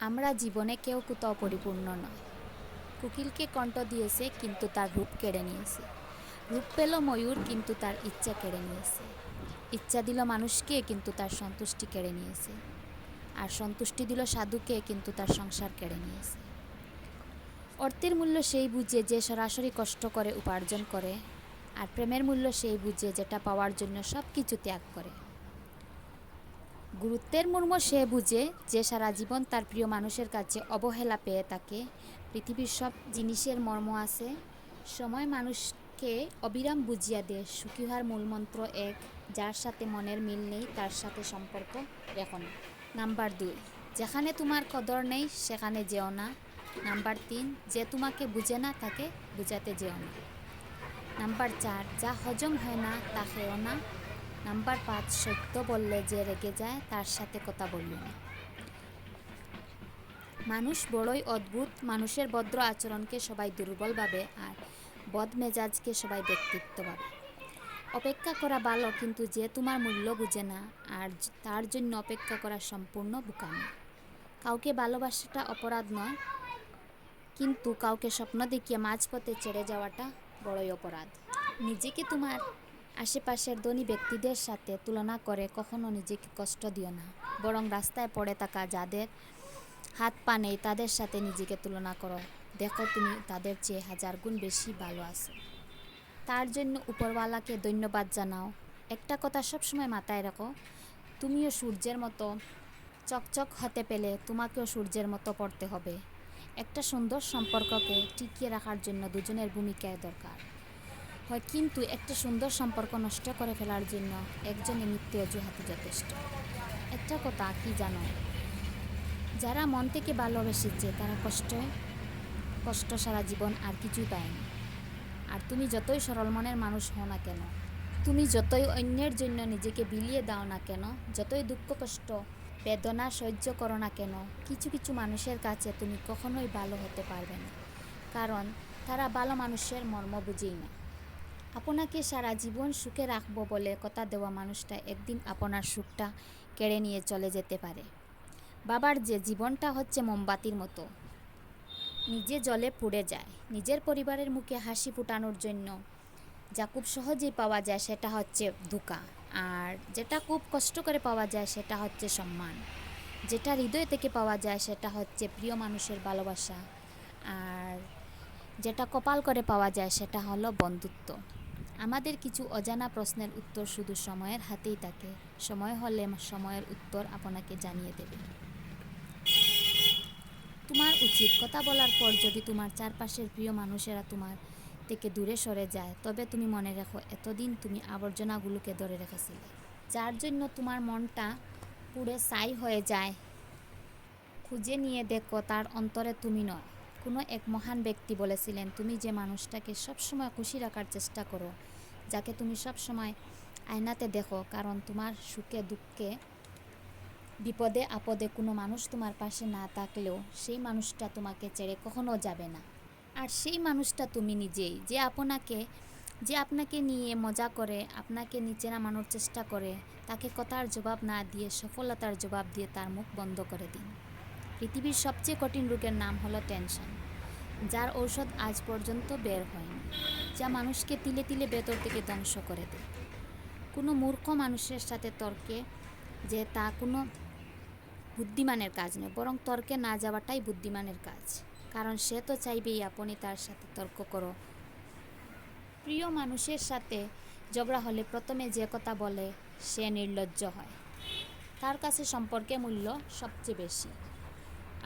আমরা জীবনে কেউ কোথাও পরিপূর্ণ নয়। কোকিলকে কণ্ঠ দিয়েছে কিন্তু তার রূপ কেড়ে নিয়েছে। রূপ পেল ময়ূর কিন্তু তার ইচ্ছা কেড়ে নিয়েছে। ইচ্ছা দিল মানুষকে কিন্তু তার সন্তুষ্টি কেড়ে নিয়েছে। আর সন্তুষ্টি দিল সাধুকে কিন্তু তার সংসার কেড়ে নিয়েছে। অর্থের মূল্য সেই বুঝে যে সরাসরি কষ্ট করে উপার্জন করে, আর প্রেমের মূল্য সেই বুঝে যেটা পাওয়ার জন্য সব কিছু ত্যাগ করে। গুরুত্বের মর্ম সে বুঝে যে সারা জীবন তার প্রিয় মানুষের কাছে অবহেলা পেয়ে থাকে। পৃথিবীর সব জিনিসের মর্ম আছে। সময় মানুষকে অবিরাম বুঝিয়া দেয় সুখী হওয়ার মূলমন্ত্র এক, যার সাথে মনের মিল নেই তার সাথে সম্পর্ক রেখো না। নাম্বার 2, যেখানে তোমার কদর নেই সেখানে যেও না। নাম্বার 3, যে তোমাকে বুঝে না তাকে বুঝাতে যেও না। নাম্বার 4, যা হজম হয় না তা খেও না। নাম্বার 5, সত্য বললে যে রেগে যায় তার সাথে কথা বলিও না। মানুষ বড়ই অদ্ভুত। মানুষের ভদ্র আচরণকে সবাই দুর্বল ভাবে, আর বদমেজাজকে সবাই ব্যক্তিত্ব ভাবে। অপেক্ষা করা ভালো, কিন্তু যে তোমার মূল্য বুঝে না আর তার জন্য অপেক্ষা করা সম্পূর্ণ বোকামি। কাউকে ভালোবাসাটা অপরাধ নয়, কিন্তু কাউকে স্বপ্ন দেখিয়ে মাঝপথে ছেড়ে যাওয়াটা বড়ই অপরাধ। নিজেকে তোমার আশেপাশের ধনী ব্যক্তিদের সাথে তুলনা করে কখনো নিজেকে কষ্ট দিও না। বরং রাস্তায় পড়ে থাকা যাদের হাত পা নেই তাদের সাথে নিজেকে তুলনা করো। দেখো তুমি তাদের চেয়ে 1000 গুণ বেশি ভালো আছো। তার জন্য উপরওয়ালাকে ধন্যবাদ জানাও। একটা কথা সবসময় মাথায় রাখো, তুমিও সূর্যের মতো চকচক হতে পেলে তোমাকেও সূর্যের মতো পড়তে হবে। একটা সুন্দর সম্পর্ককে টিকিয়ে রাখার জন্য দুজনের ভূমিকায় দরকার হয়, কিন্তু একটা সুন্দর সম্পর্ক নষ্ট করে ফেলার জন্য একজনের মিথ্যে অজুহাতই যথেষ্ট। একটা কথা কি জানো, যারা মন থেকে ভালোবেসেছে তারা কষ্ট সারা জীবন আর কিছুই পায়নি। আর তুমি যতই সরল মনের মানুষ হও না কেন, তুমি যতই অন্যের জন্য নিজেকে বিলিয়ে দাও না কেন, যতই দুঃখ কষ্ট বেদনা সহ্য করো না কেন, কিছু কিছু মানুষের কাছে তুমি কখনোই ভালো হতে পারবে না, কারণ তারা ভালো মানুষের মর্ম বুঝেই না। আপনাকে সারা জীবন সুখে রাখবো বলে কথা দেওয়া মানুষটা একদিন আপনার সুখটা কেড়ে নিয়ে চলে যেতে পারে। বাবার যে জীবনটা হচ্ছে মোমবাতির মতো, নিজে জলে পুড়ে যায়। নিজের পরিবারের মুখে হাসি ফোটানোর জন্য যা খুব সহজেই পাওয়া যায় সেটা হচ্ছে ধোঁকা, আর যেটা খুব কষ্ট করে পাওয়া যায় সেটা হচ্ছে সম্মান। যেটা হৃদয় থেকে পাওয়া যায় সেটা হচ্ছে প্রিয় মানুষের ভালোবাসা, আর যেটা কপাল করে পাওয়া যায় সেটা হলো বন্ধুত্ব। আমাদের কিছু অজানা প্রশ্নের উত্তর শুধু সময়ের হাতেই থাকে। সময় হলে সময়ের উত্তর আপনাকে জানিয়ে দেবে। তোমার উচিত কথা বলার পর যদি তোমার চারপাশের প্রিয় মানুষেরা তোমার থেকে দূরে সরে যায়, তবে তুমি মনে রেখো এতদিন তুমি আবর্জনাগুলোকে ধরে রেখেছিলে। যার জন্য তোমার মনটা পুড়ে ছাই হয়ে যায়, খুঁজে নিয়ে দেখো তার অন্তরে তুমি নয়। কোনো এক মহান ব্যক্তি বলেছিলেন, তুমি যে মানুষটাকে সবসময় খুশি রাখার চেষ্টা করো, যাকে তুমি সবসময় আয়নাতে দেখো, কারণ তোমার সুখে দুঃখে বিপদে আপদে কোনো মানুষ তোমার পাশে না থাকলেও সেই মানুষটা তোমাকে ছেড়ে কখনো যাবে না। আর সেই মানুষটা তুমি নিজেই, যে আপনাকে নিয়ে মজা করে, আপনাকে নিচে নামানোর চেষ্টা করে, তাকে কথার জবাব না দিয়ে সফলতার জবাব দিয়ে তার মুখ বন্ধ করে দিন। পৃথিবীর সবচেয়ে কঠিন রোগের নাম হলো টেনশন, যার ঔষধ আজ পর্যন্ত বের হয়নি, যা মানুষকে তিলে তিলে ভেতর থেকে ধ্বংস করে দেয়। কোনো মূর্খ মানুষের সাথে তর্কে যে তা কোনো বুদ্ধিমানের কাজ নয়, বরং তর্কে না যাওয়াটাই বুদ্ধিমানের কাজ, কারণ সে তো চাইবেই আপনি তার সাথে তর্ক করো। প্রিয় মানুষের সাথে ঝগড়া হলে প্রথমে যে কথা বলে সে নির্লজ্জ হয়, তার কাছে সম্পর্কে মূল্য সবচেয়ে বেশি।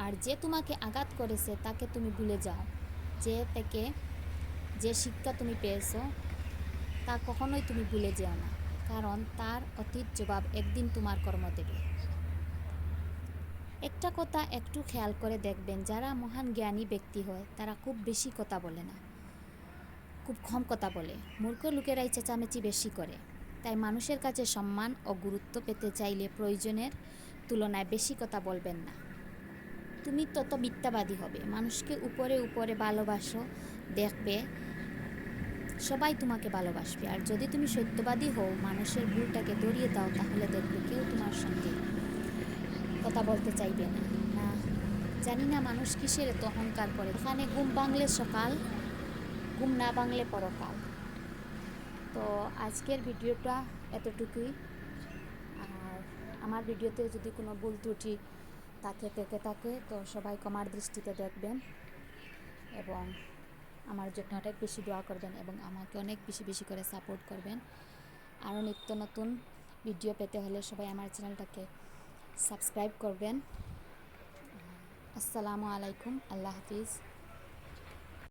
আর যে তোমাকে আঘাত করেছে তাকে তুমি ভুলে যাও। যে থেকে যে শিক্ষা তুমি পেয়েছো তা কখনোই তুমি ভুলে যেও না, কারণ তার অতীত জবাব একদিন তোমার কর্ম দেবে। একটা কথা একটু খেয়াল করে দেখবেন, যারা মহান জ্ঞানী ব্যক্তি হয় তারা খুব বেশি কথা বলে না, খুব কম কথা বলে। মূর্খ লোকেরাই চেঁচামেচি বেশি করে। তাই মানুষের কাছে সম্মান ও গুরুত্ব পেতে চাইলে প্রয়োজনের তুলনায় বেশি কথা বলবেন না। তুমি তত মিথ্যাবাদী হবে। মানুষকে উপরে উপরে ভালোবাসো, দেখবে সবাই তোমাকে ভালোবাসবে। আর যদি তুমি সত্যবাদী হও, মানুষের ভুলটাকে ধরিয়ে দাও, তাহলে দেখবে কেউ তোমার সঙ্গে কথা বলতে চাইবে না। জানি না মানুষ কিসের এত অহংকার করে। এখানে ঘুম ভাঙলে সকাল, ঘুম না ভাঙলে পরকাল। তো আজকের ভিডিওটা এতটুকুই। আর আমার ভিডিওতে যদি কোনো ভুল ত্রুটি থেকে থাকে তো সবাই ক্ষমার দৃষ্টিতে দেখবেন এবং আমার জন্য অনেক বেশি দোয়া করবেন এবং আমাকে অনেক বেশি বেশি করে সাপোর্ট করবেন। আরও নিত্য নতুন ভিডিও পেতে হলে সবাই আমার চ্যানেলটাকে সাবস্ক্রাইব করবেন। আসসালামু আলাইকুম, আল্লাহ হাফিজ।